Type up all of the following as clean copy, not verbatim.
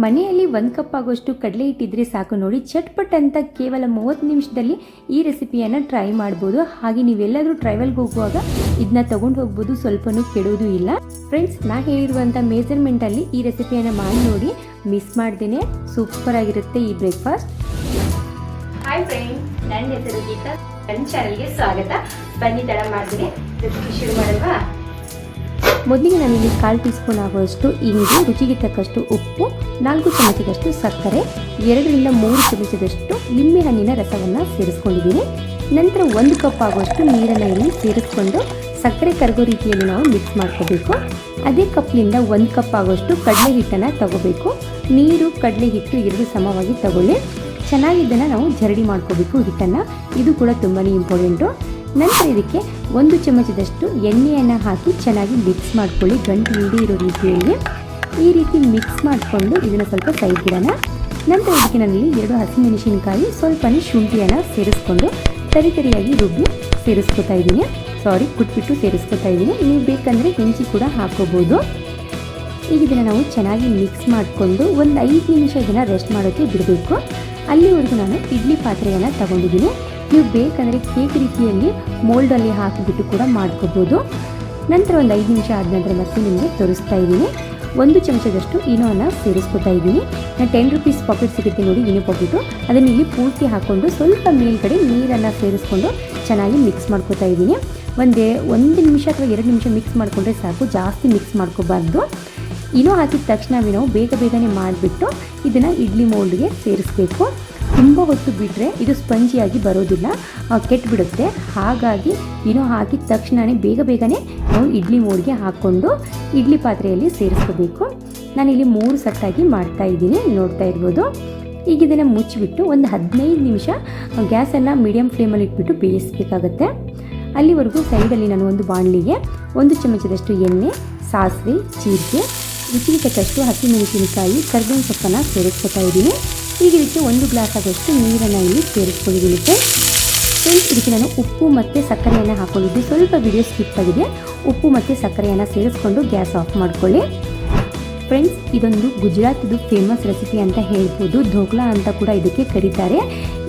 ಮನೆಯಲ್ಲಿ 1 ಕಪ್ ಆಗೋಷ್ಟು ಕಡಲೆ ಹಿಟ್ಟಿದ್ರೆ ಸಾಕು ನೋಡಿ, ಚಟ್ಪಟ್ ಅಂತ ಕೇವಲ 30 ನಿಮಿಷದಲ್ಲಿ ಈ ರೆಸಿಪಿಯನ್ನು ಟ್ರೈ ಮಾಡ್ಬೋದು. ಹಾಗೆ ನೀವೆಲ್ಲಾದರೂ ಟ್ರಾವೆಲ್ಗೆ ಹೋಗುವಾಗ ಇದನ್ನ ತೊಗೊಂಡು ಹೋಗ್ಬೋದು, ಸ್ವಲ್ಪನೂ ಕೆಡೋದು ಇಲ್ಲ. ಫ್ರೆಂಡ್ಸ್, ನಾ ಹೇಳಿರುವಂಥ ಮೆಜರ್ಮೆಂಟಲ್ಲಿ ಈ ರೆಸಿಪಿಯನ್ನು ಮಾಡಿ ನೋಡಿ, ಮಿಸ್ ಮಾಡ್ದೇನೆ ಸೂಪರ್ ಆಗಿರುತ್ತೆ ಈ ಬ್ರೇಕ್ಫಾಸ್ಟ್. ಹಾಯ್ ಫ್ರೆಂಡ್ಸ್, ನನ್ನ ಹೆಸರು ಗೀತಾ, ನನ್ನ ಚಾನಲ್ಗೆ ಸ್ವಾಗತ. ಬನ್ನಿ ತಡ ಮಾಡ್ತೀನಿ, ರೆಸಿಪಿ ಶುರು ಮಾಡಲ್ವಾ? ಮೊದಲಿಗೆ ನಾನಿಲ್ಲಿ 1/4 ಟೀ ಸ್ಪೂನ್ ಆಗುವಷ್ಟು ಇಂಗು, ರುಚಿಗೆ ತಕ್ಕಷ್ಟು ಉಪ್ಪು, 4 ಚಮಚದಷ್ಟು ಸಕ್ಕರೆ, 2 ರಿಂದ 3 ಚಮಚದಷ್ಟು ಲಿಂಬೆ ಹಣ್ಣಿನ ರಸವನ್ನು ಸೇರಿಸ್ಕೊಂಡಿದ್ದೀನಿ. ನಂತರ 1 ಕಪ್ ಆಗುವಷ್ಟು ನೀರನ್ನು ಇಲ್ಲಿ ಸೇರಿಸ್ಕೊಂಡು ಸಕ್ಕರೆ ಕರಗೋ ರೀತಿಯಲ್ಲಿ ನಾವು ಮಿಕ್ಸ್ ಮಾಡ್ಕೋಬೇಕು. ಅದೇ ಕಪ್ನಿಂದ 1 ಕಪ್ ಆಗುವಷ್ಟು ಕಡಲೆ ಹಿಟ್ಟನ್ನು ತಗೋಬೇಕು. ನೀರು ಕಡಲೆ ಹಿಟ್ಟು 2 ಸಮವಾಗಿ ತಗೊಳ್ಳಿ. ಚೆನ್ನಾಗಿ ಇದನ್ನು ನಾವು ಜರಡಿ ಮಾಡ್ಕೋಬೇಕು ಹಿಟ್ಟನ್ನು, ಇದು ಕೂಡ ತುಂಬಾ ಇಂಪಾರ್ಟೆಂಟು. ನಂತರ ಇದಕ್ಕೆ 1 ಚಮಚದಷ್ಟು ಎಣ್ಣೆಯನ್ನು ಹಾಕಿ ಚೆನ್ನಾಗಿ ಮಿಕ್ಸ್ ಮಾಡ್ಕೊಳ್ಳಿ, ಗಂಟು ಇಲ್ಲದೆ ಇರೋ ರೀತಿಯಲ್ಲಿ. ಈ ರೀತಿ ಮಿಕ್ಸ್ ಮಾಡಿಕೊಂಡು ಇದನ್ನು ಸ್ವಲ್ಪ ಸೈಡಿಡೋಣ. ನಂತರ ಇದಕ್ಕೆ ನಾನಿಲ್ಲಿ 2 ಹಸಿಮೆಣಸಿನಕಾಯಿ, ಸ್ವಲ್ಪನೇ ಶುಂಠಿಯನ್ನು ಸೇರಿಸ್ಕೊಂಡು ತರಿಯಾಗಿ ರುಬ್ಬಿ ಸೇರಿಸ್ಕೊತಾ ಇದ್ದೀನಿ. ಕುಟ್ಬಿಟ್ಟು ಸೇರಿಸ್ಕೊತಾ ಇದ್ದೀನಿ. ನೀವು ಬೇಕಂದರೆ ಹೆಂಚಿ ಕೂಡ ಹಾಕೋಬೋದು. ಈಗ ಇದನ್ನು ನಾವು ಚೆನ್ನಾಗಿ ಮಿಕ್ಸ್ ಮಾಡಿಕೊಂಡು ಒಂದು 5 ನಿಮಿಷ ಇದನ್ನು ರೆಸ್ಟ್ ಮಾಡೋಕ್ಕೆ ಬಿಡಬೇಕು. ಅಲ್ಲಿವರೆಗೂ ನಾನು ಇಡ್ಲಿ ಪಾತ್ರೆಯನ್ನು ತಗೊಂಡಿದ್ದೀನಿ. ನೀವು ಬೇಕಂದರೆ ಕೇಕ್ ರೀತಿಯಲ್ಲಿ ಮೋಲ್ಡಲ್ಲಿ ಹಾಕಿಬಿಟ್ಟು ಕೂಡ ಮಾಡ್ಕೋಬೋದು. ನಂತರ ಒಂದು 5 ನಿಮಿಷ ಆದ ನಂತರ ಮತ್ತೆ ನಿಮಗೆ ತೋರಿಸ್ತಾ ಇದ್ದೀನಿ. 1 ಚಮಚದಷ್ಟು ಇನೋವನ್ನು ಸೇರಿಸ್ಕೊತಾ ಇದ್ದೀನಿ. ನಾನು 10 ರೂಪೀಸ್ ಪಾಕೆಟ್ ಸಿಗುತ್ತೆ ನೋಡಿ, ಇನೋ ಪಾಕೆಟು, ಅದನ್ನು ಇಲ್ಲಿ ಪೂರ್ತಿ ಹಾಕ್ಕೊಂಡು ಸ್ವಲ್ಪ ಮೇಲ್ಗಡೆ ನೀರನ್ನು ಸೇರಿಸ್ಕೊಂಡು ಚೆನ್ನಾಗಿ ಮಿಕ್ಸ್ ಮಾಡ್ಕೋತಾ ಇದ್ದೀನಿ. 1 ನಿಮಿಷ ಅಥವಾ 2 ನಿಮಿಷ ಮಿಕ್ಸ್ ಮಾಡಿಕೊಂಡ್ರೆ ಸಾಕು, ಜಾಸ್ತಿ ಮಿಕ್ಸ್ ಮಾಡ್ಕೋಬಾರ್ದು. ಇನೋ ಹಾಕಿದ ತಕ್ಷಣವೇ ನಾವು ಬೇಗನೆ ಮಾಡಿಬಿಟ್ಟು ಇದನ್ನು ಇಡ್ಲಿ ಮೋಲ್ಡ್ಗೆ ಸೇರಿಸಬೇಕು. ತುಂಬ ಹೊತ್ತು ಬಿಟ್ಟರೆ ಇದು ಸ್ಪಂಜಿಯಾಗಿ ಬರೋದಿಲ್ಲ, ಕೆಟ್ಟುಬಿಡುತ್ತೆ. ಹಾಗಾಗಿ ಇನೋ ಹಾಕಿದ ತಕ್ಷಣವೇ ಬೇಗನೆ ನಾವು ಇಡ್ಲಿ ಮೋಲ್ಡ್ಗೆ ಹಾಕ್ಕೊಂಡು ಇಡ್ಲಿ ಪಾತ್ರೆಯಲ್ಲಿ ಸೇರಿಸ್ಕೋಬೇಕು. ನಾನಿಲ್ಲಿ 3 ಸಟ್ಟಾಗಿ ಮಾಡ್ತಾ ಇದ್ದೀನಿ, ನೋಡ್ತಾ ಇರ್ಬೋದು. ಈಗ ಇದನ್ನು ಮುಚ್ಚಿಬಿಟ್ಟು ಒಂದು 15 ನಿಮಿಷ ಗ್ಯಾಸನ್ನು ಮೀಡಿಯಮ್ ಫ್ಲೇಮಲ್ಲಿ ಇಟ್ಬಿಟ್ಟು ಬೇಯಿಸಬೇಕಾಗತ್ತೆ. ಅಲ್ಲಿವರೆಗೂ ಸೈಡಲ್ಲಿ ನಾನು ಒಂದು ಬಾಣಲಿಗೆ 1 ಚಮಚದಷ್ಟು ಎಣ್ಣೆ, ಸಾಸಿವೆ, ಜೀರಿಗೆ, ರುಚಿಗೆ ತಕ್ಕಷ್ಟು ಹಸಿಮೆಣಸಿನಕಾಯಿ, ಕರಿಬೇವಿನ ಸೊಪ್ಪನ್ನು ಸೇರಿಸ್ಕೊತಾ ಇದ್ದೀನಿ. ಈಗ ಇದಕ್ಕೆ 1 ಗ್ಲಾಸ್ ಆಗೋಷ್ಟು ನೀರನ್ನು ಇಲ್ಲಿ ಸೇರಿಸ್ಕೊಂಡಿದ್ದೀನಿ. ಫ್ರೆಂಡ್ಸ್, ಇದಕ್ಕೆ ನಾನು ಉಪ್ಪು ಮತ್ತು ಸಕ್ಕರೆಯನ್ನು ಹಾಕ್ಕೊಂಡಿದ್ದೆ. ಸ್ವಲ್ಪ ವಿಡಿಯೋ ಸ್ಕಿಪ್ ಆಗಿದೆ. ಉಪ್ಪು ಮತ್ತು ಸಕ್ಕರೆಯನ್ನು ಸೇರಿಸ್ಕೊಂಡು ಗ್ಯಾಸ್ ಆಫ್ ಮಾಡ್ಕೊಳ್ಳಿ. ಫ್ರೆಂಡ್ಸ್, ಇದೊಂದು ಗುಜರಾತಿದು ಫೇಮಸ್ ರೆಸಿಪಿ ಅಂತ ಹೇಳ್ಬೋದು. ಢೋಕ್ಲಾ ಅಂತ ಕೂಡ ಇದಕ್ಕೆ ಕರೀತಾರೆ.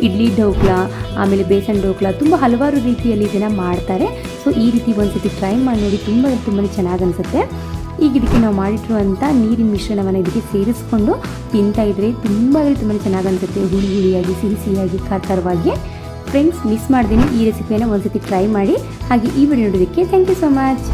ಇಡ್ಲಿ ಢೋಕ್ಲಾ, ಆಮೇಲೆ ಬೇಸನ್ ಢೋಕ್ಲಾ, ತುಂಬ ಹಲವಾರು ರೀತಿಯಲ್ಲಿ ಇದನ್ನು ಮಾಡ್ತಾರೆ. ಸೊ ಈ ರೀತಿ ಒಂದ್ಸತಿ ಟ್ರೈ ಮಾಡಿ ನೋಡಿ, ತುಂಬಾ ಚೆನ್ನಾಗಿ ಅನಿಸುತ್ತೆ. ಈಗ ಇದಕ್ಕೆ ನಾವು ಮಾಡಿಟ್ಟಿರುವಂಥ ನೀರಿನ ಮಿಶ್ರಣವನ್ನು ಇದಕ್ಕೆ ಸೇರಿಸ್ಕೊಂಡು ತಿಂತಾಯಿದ್ರೆ ತುಂಬ ಚೆನ್ನಾಗಿ ಅನಿಸುತ್ತೆ. ಹುಳಿಯಾಗಿ, ಸಿಹಿಯಾಗಿ, ಖಾರವಾಗಿ. ಫ್ರೆಂಡ್ಸ್, ಮಿಸ್ ಮಾಡ್ದೇನೆ ಈ ರೆಸಿಪಿಯನ್ನು ಒಂದ್ಸತಿ ಟ್ರೈ ಮಾಡಿ. ಹಾಗೆ ಈ ವಿಡಿಯೋ ನೋಡೋದಕ್ಕೆ ಥ್ಯಾಂಕ್ ಯು ಸೊ ಮಚ್.